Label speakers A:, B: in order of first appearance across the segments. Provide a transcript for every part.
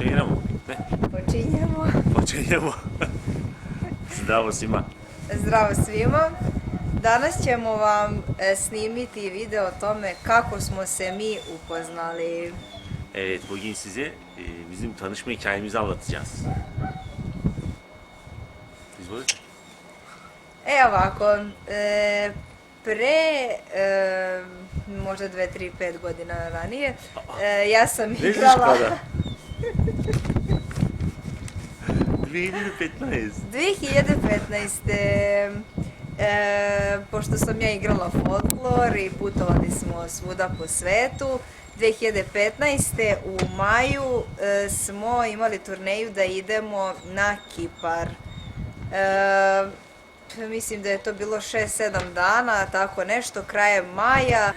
A: Počinjemo. Ne? Počinjemo. Zdravo svima.
B: Zdravo svima. Danas ćemo vam snimiti video o tome kako smo se mi upoznali.
A: Evet, bugün size bizim tanışma hikayemizi anlatacağız. Izvolite.
B: Ovako, pre možda 2, 3, 5 godina ranije, ja sam igrala...
A: 2015.
B: 2015. Pošto sam ja igrala folklor i putovali smo svuda po svetu, 2015. u maju smo imali turneju da idemo na Kipar. Mislim da je to bilo 6-7 dana, tako nešto, krajem maja.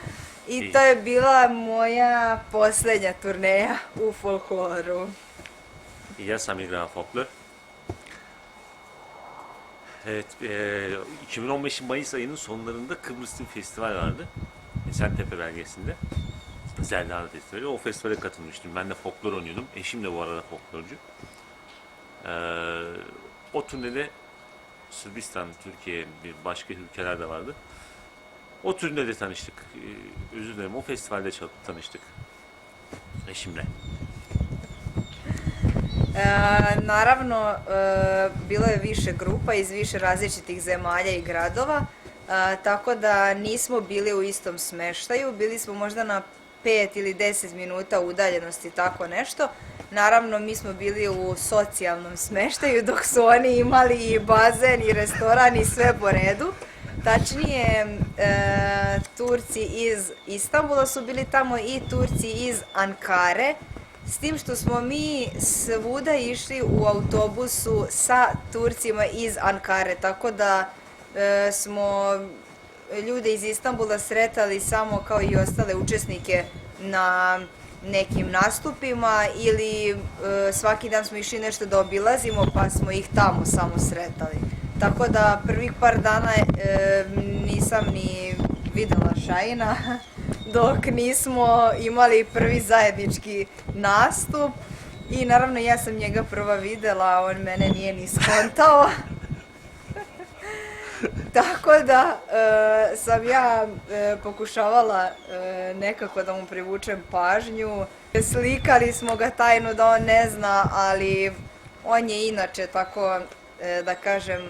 B: I to je bila moja posljednja turneja u folkloru.
A: I ja sam igrao folklor. Evet, 2015 Mayıs ayının sonlarında Kıbrıs'ta festival vardı. Esentepe belgesinde. Zerdane Festivali. O festivale katılmıştım. Ben de folklor oynuyordum. Eşim de bu arada folklorcu. O turnede Sırbistan, Türkiye, başka ülkeler de vardı. O turnede tanıştık. Özür dilerim, o festivalde tanıştık. Eşimle.
B: Naravno, bilo je više grupa iz više različitih zemalja i gradova, tako da nismo bili u istom smeštaju, bili smo možda na 5 ili 10 minuta udaljenosti, tako nešto. Naravno, mi smo bili u socijalnom smeštaju, dok su oni imali i bazen i restoran i sve po redu. Tačnije, Turci iz Istanbula su bili tamo i Turci iz Ankare, s tim što smo mi svuda išli u autobusu sa Turcima iz Ankare, tako da smo ljude iz Istanbula sretali samo kao i ostale učesnike na nekim nastupima ili svaki dan smo išli nešto da obilazimo pa smo ih tamo samo sretali. Tako da prvih par dana nisam ni videla Šajina dok nismo imali prvi zajednički nastup i naravno ja sam njega prva videla, a on mene nije ni skontao. Tako da sam ja pokušavala nekako da mu privučem pažnju. Slikali smo ga tajno da on ne zna, ali on je inače tako, da kažem,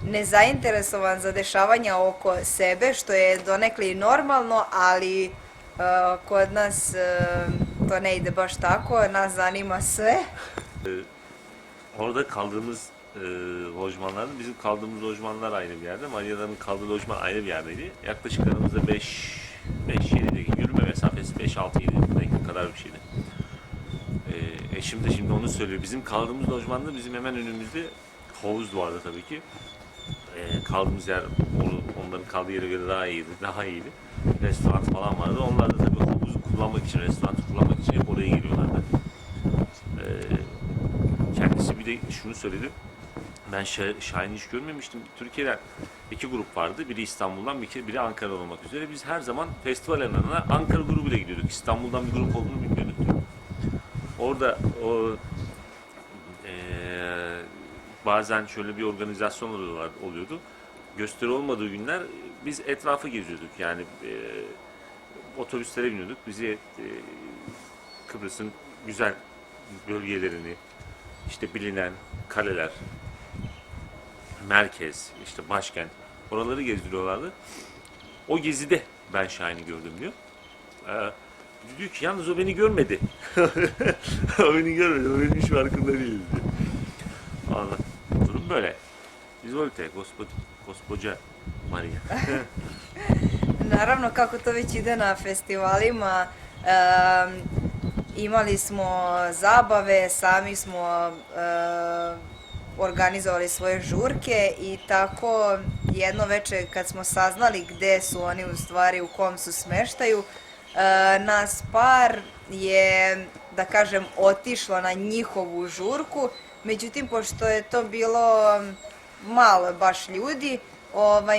B: nezainteresovan za dešavanja oko sebe, što je donekle i normalno, ali kod nas to ne ide baš tako, nas zanima sve.
A: Orada kaldığımız lojmanlarda, bizim kaldığımız lojmanlar ayrı bir yerde, Maria'nın kaldığı lojman ayrı bir yerdeydi. Yaklaşık aramızda 5-7 dakika, yürüme mesafesi 5-6-7 dakika kadar bir şeydi. Eşim de şimdi onu söylüyor. Bizim kaldığımız lojmanda bizim hemen önümüzde havuz vardı tabii ki. Kaldığımız yer onların kaldığı yere göre daha iyiydi. Restoran falan vardı. Onlar da tabii havuzu kullanmak için, restoranı kullanmak için hep oraya geliyorlardı. Kendisi bir de şunu söyledi. Ben Şahin'i hiç görmemiştim. Türkiye'den 2 grup vardı. Biri İstanbul'dan, biri Ankara'dan olmak üzere. Biz her zaman festival alanına Ankara grubuyla gidiyorduk. İstanbul'dan bir grup olduğunu bilmiyorduk. Orada bazen şöyle bir organizasyon oluyordu. Gösteri olmadığı günler biz etrafı geziyorduk. Yani otobüslere biniyorduk. Bizi Kıbrıs'ın güzel bölgelerini, işte bilinen kaleler, merkez, işte başkent, oraları gezdiriyorlardı. O gezide ben Şahin'i gördüm diyor. Diyor ki yalnız o beni görmedi. O beni görmedi, o benim hiç farkında değil diyor. Anladım. Durum böyle. Izvolite, gospođa Marija.
B: Naravno, kako to već ide na festivalima, imali smo zabave, sami smo organizovali svoje žurke i tako jedno veče kad smo saznali gde su oni u stvari, u kom su smeštaju, nas par je, da kažem, otišlo na njihovu žurku. Međutim, pošto je to bilo malo baš ljudi,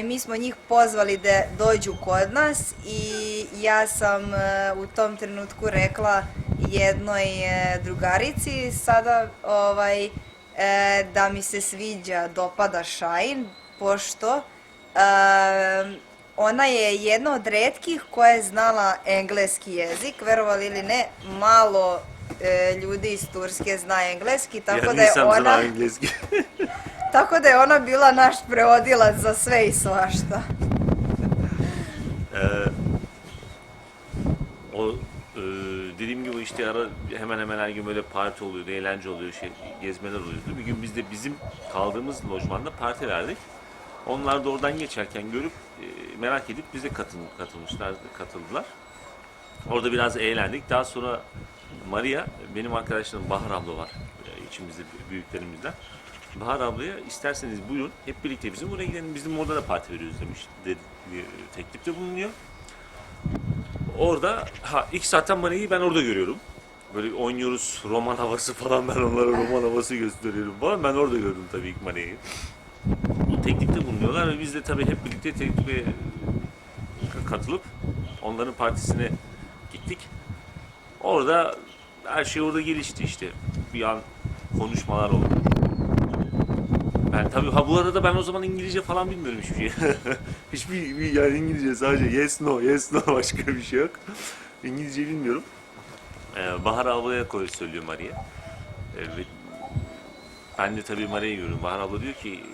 B: mi smo njih pozvali da dođu kod nas i ja sam u tom trenutku rekla jednoj drugarici sada da mi se sviđa, dopada Shine, pošto ona je jedna od retkih koja je znala engleski jezik, verovali ili ne, malo ljudi iz Turske zna engleski, tako da je
A: nisam
B: ona...
A: znao engleski.
B: Tako da je ona bila naš prevodilac za sve i svašta.
A: Dediğim gibi işte ara hemen hemen her gün böyle parti oluyordu, eğlence oluyor, gezmeler oluyordu. Bir gün biz de bizim kaldığımız lojmanda parti verdik. Onlar da oradan geçerken görüp merak edip bize katıldılar. Orada biraz eğlendik. Daha sonra Maria, benim arkadaşlarım Bahar abla var içimizde büyüklerimizden. Bahar ablaya isterseniz buyurun hep birlikte bizim buraya gidelim, bizim orada da parti veriyoruz demiş, teklifte bulunuyor. Orada ilk zaten Maria'yı ben orada görüyorum. Böyle oynuyoruz, roman havası falan, ben onlara roman havası gösteriyorum falan. Ben orada gördüm tabii ilk Maria'yı. Teklifte bulunuyorlar ve biz de tabii hep birlikte teklife katılıp onların partisine gittik. Orada her şey orada gelişti işte. Bir an konuşmalar oldu. Ben tabii bu arada ben o zaman İngilizce falan bilmiyorum hiçbir şey. Hiçbir yani İngilizce sadece yes no başka bir şey yok. İngilizce bilmiyorum. Bahar ablaya söylüyor Maria. Ben de tabii Maria'yı görüyorum. Bahar abla diyor ki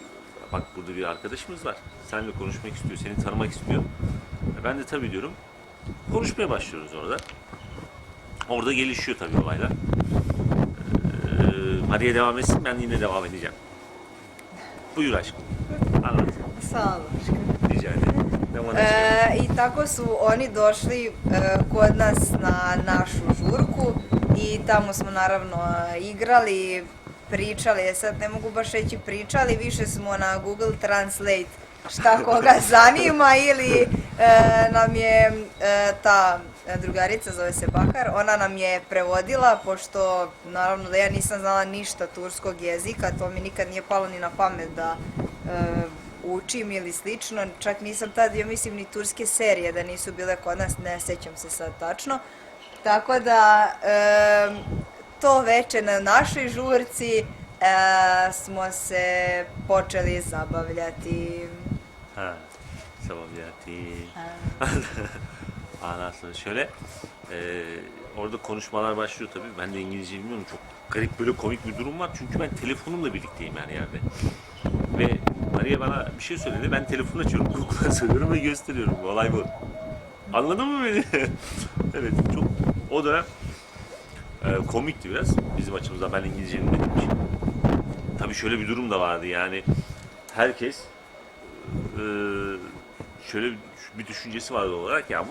A: bak burada bir arkadaşımız var. Seninle konuşmak istiyor, seni tanımak istiyor. Ben de tabii diyorum. Konuşmaya başlıyoruz orada. Orada gelişiyor tabii olaylar. Maria devam etsin, ben yine devam edeceğim. Buyur aşkım. Anlat.
B: Sağ ol aşkım.
A: Rica ederim.
B: I tako su oni došli kod nas na našu žurku i tamo smo naravno igrali, pričali, sad ne mogu baš reći pričali, više smo na Google Translate šta koga zanima ili nam je ta drugarica, zove se Bahar, ona nam je prevodila, pošto naravno da ja nisam znala ništa turskog jezika, to mi nikad nije palo ni na pamet da učim ili slično, čak nisam tad, ja mislim, ni turske serije da nisu bile kod nas, ne sjećam se sad tačno. Tako da to veče na našoj žurci smo se počeli zabavljati.
A: Zabavljati. Anasını şöyle orada konuşmalar başlıyor tabii. Ben de İngilizce bilmiyorum. Çok garip böyle komik bir durum var. Çünkü ben telefonumla birlikteyim her yerde. Ve Maria bana bir şey söyledi. Ben telefonu açıyorum. Google'a söylüyorum ve gösteriyorum. Olay bu. Anladın mı beni? Evet. Çok o dönem komikti biraz. Bizim açımızdan ben İngilizce bilmediğim için. Tabii şöyle bir durum da vardı yani. Herkes şöyle bir düşüncesi vardı olarak ya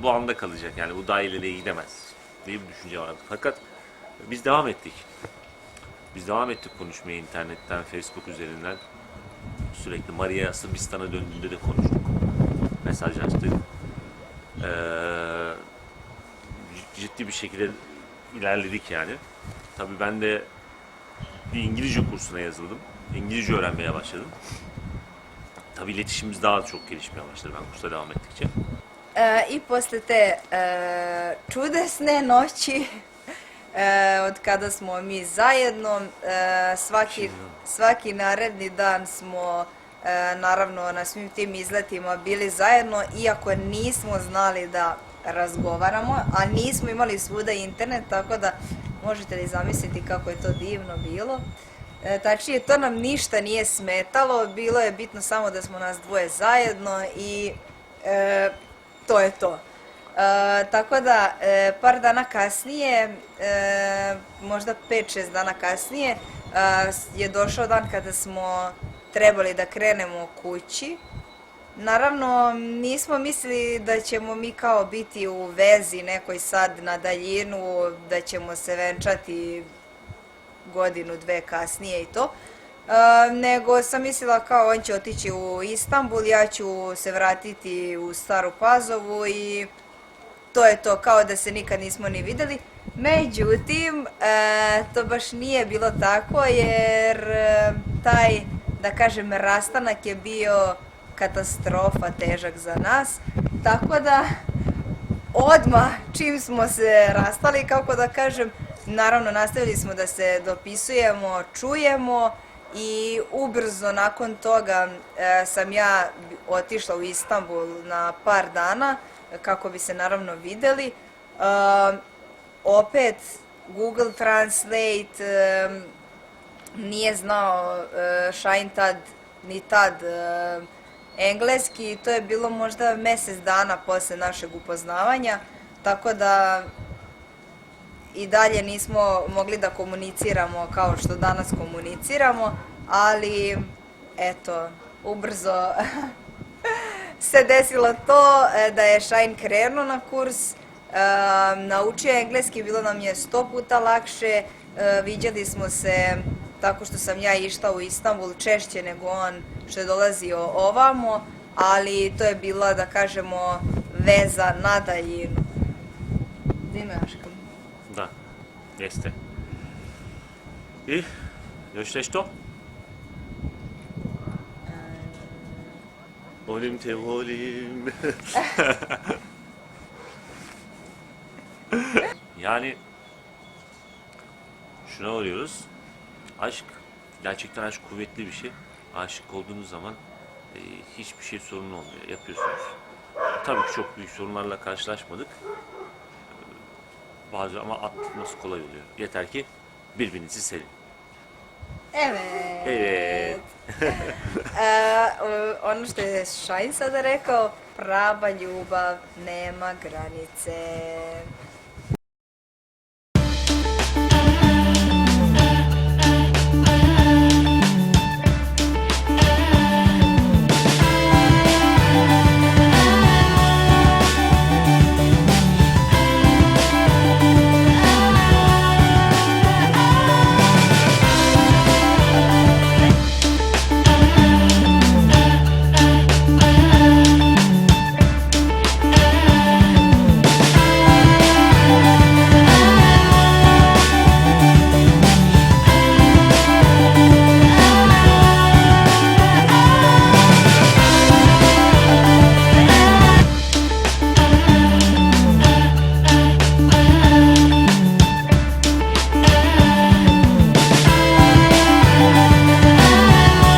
A: bu anda kalacak yani bu daha ileriye gidemez diye bir düşünce vardı. Fakat biz devam ettik. Biz devam ettik konuşmaya internetten, Facebook üzerinden. Sürekli Maria Sırbistan'a döndüğünde de konuştuk. Mesajlaştık. Ciddi bir şekilde ilerledik yani. Tabii ben de bir İngilizce kursuna yazıldım. İngilizce öğrenmeye başladım. Tabii iletişimimiz daha çok gelişmeye başladı ben kursa devam ettikçe.
B: I posle te čudesne noći, od kada smo mi zajedno, svaki naredni dan smo naravno na svim tim izletima bili zajedno, iako nismo znali da razgovaramo, a nismo imali svuda internet, tako da možete li zamisliti kako je to divno bilo. Tačnije, to nam ništa nije smetalo, bilo je bitno samo da smo nas dvoje zajedno i to je to. Tako da, par dana kasnije, možda 5-6 dana kasnije, je došao dan kada smo trebali da krenemo kući. Naravno, nismo mislili da ćemo mi kao biti u vezi nekoj sad na daljinu, da ćemo se venčati godinu, dve kasnije i to. Nego sam mislila kao on će otići u Istanbul, ja ću se vratiti u Staru Pazovu i to je to, kao da se nikad nismo ni vidjeli. Međutim, to baš nije bilo tako jer taj, da kažem, rastanak je bio katastrofa, težak za nas. Tako da odmah čim smo se rastali, kako da kažem, naravno nastavili smo da se dopisujemo, čujemo i ubrzo nakon toga sam ja otišla u Istanbul na par dana kako bi se naravno videli. Opet Google Translate nije znao Šahin tad ni tad engleski, to je bilo možda mjesec dana posle našeg upoznavanja, tako da i dalje nismo mogli da komuniciramo kao što danas komuniciramo, ali eto, ubrzo se desilo to da je Šahin krenuo na kurs, naučio engleski, bilo nam je 100 puta lakše, viđali smo se tako što sam ja išla u Istanbul češće nego on što je dolazio ovamo, ali to je bila, da kažemo, veza na daljinu. Dime, Aška?
A: Da, jeste. I još nešto? Volim te volim. Yani şuna varıyoruz. Aşk, gerçekten aşk kuvvetli bir şey. Aşık olduğunuz zaman hiçbir şey sorun olmuyor. Yapıyorsunuz. Tabii ki çok büyük sorunlarla karşılaşmadık. Bazı ama atlatması kolay oluyor. Yeter ki birbirinizi sevin.
B: Evet.
A: Evet.
B: Ono što je Šahin sada rekao, prava ljubav nema granice.